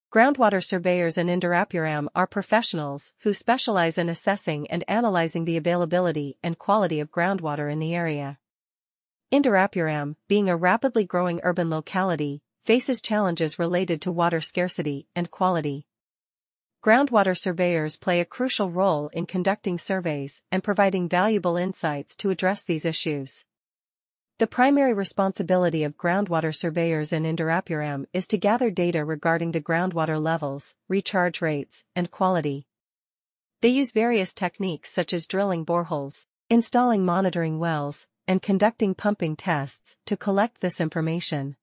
Groundwater surveyors in Indirapuram are professionals who specialize in assessing and analyzing the availability and quality of groundwater in the area. Indirapuram, being a rapidly growing urban locality, faces challenges related to water scarcity and quality. Groundwater surveyors play a crucial role in conducting surveys and providing valuable insights to address these issues. The primary responsibility of groundwater surveyors in Indirapuram is to gather data regarding the groundwater levels, recharge rates, and quality. They use various techniques such as drilling boreholes, installing monitoring wells, and conducting pumping tests to collect this information.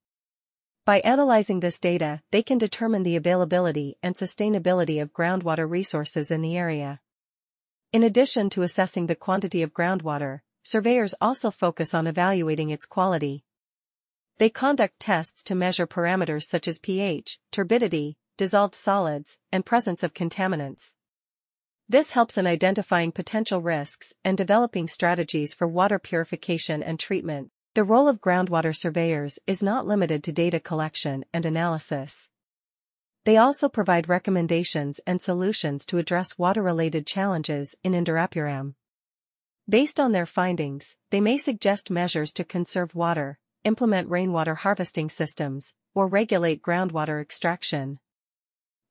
By analyzing this data, they can determine the availability and sustainability of groundwater resources in the area. In addition to assessing the quantity of groundwater, surveyors also focus on evaluating its quality. They conduct tests to measure parameters such as pH, turbidity, dissolved solids, and presence of contaminants. This helps in identifying potential risks and developing strategies for water purification and treatment. The role of groundwater surveyors is not limited to data collection and analysis. They also provide recommendations and solutions to address water-related challenges in Indirapuram. Based on their findings, they may suggest measures to conserve water, implement rainwater harvesting systems, or regulate groundwater extraction.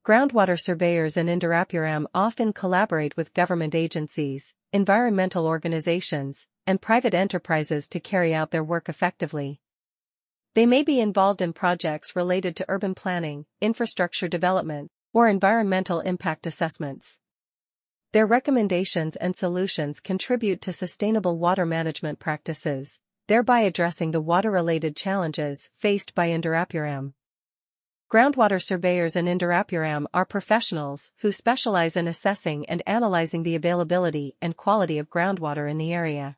Groundwater surveyors in Indirapuram often collaborate with government agencies, environmental organizations, and private enterprises to carry out their work effectively. They may be involved in projects related to urban planning, infrastructure development, or environmental impact assessments. Their recommendations and solutions contribute to sustainable water management practices, thereby addressing the water-related challenges faced by Indirapuram. Groundwater surveyors in Indirapuram are professionals who specialize in assessing and analyzing the availability and quality of groundwater in the area.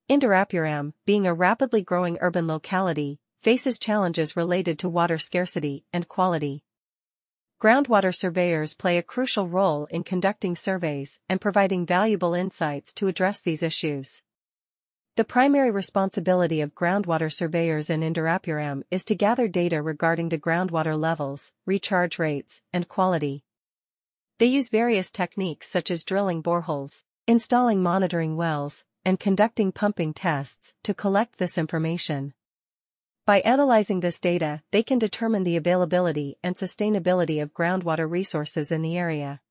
Indirapuram, being a rapidly growing urban locality, faces challenges related to water scarcity and quality. Groundwater surveyors play a crucial role in conducting surveys and providing valuable insights to address these issues. The primary responsibility of groundwater surveyors in Indirapuram is to gather data regarding the groundwater levels, recharge rates, and quality. They use various techniques such as drilling boreholes, installing monitoring wells, and conducting pumping tests to collect this information. By analyzing this data, they can determine the availability and sustainability of groundwater resources in the area.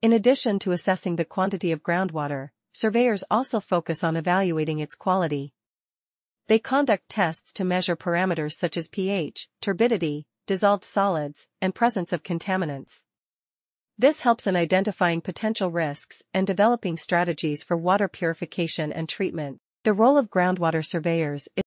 In addition to assessing the quantity of groundwater, surveyors also focus on evaluating its quality. They conduct tests to measure parameters such as pH, turbidity, dissolved solids, and presence of contaminants. This helps in identifying potential risks and developing strategies for water purification and treatment. The role of groundwater surveyors is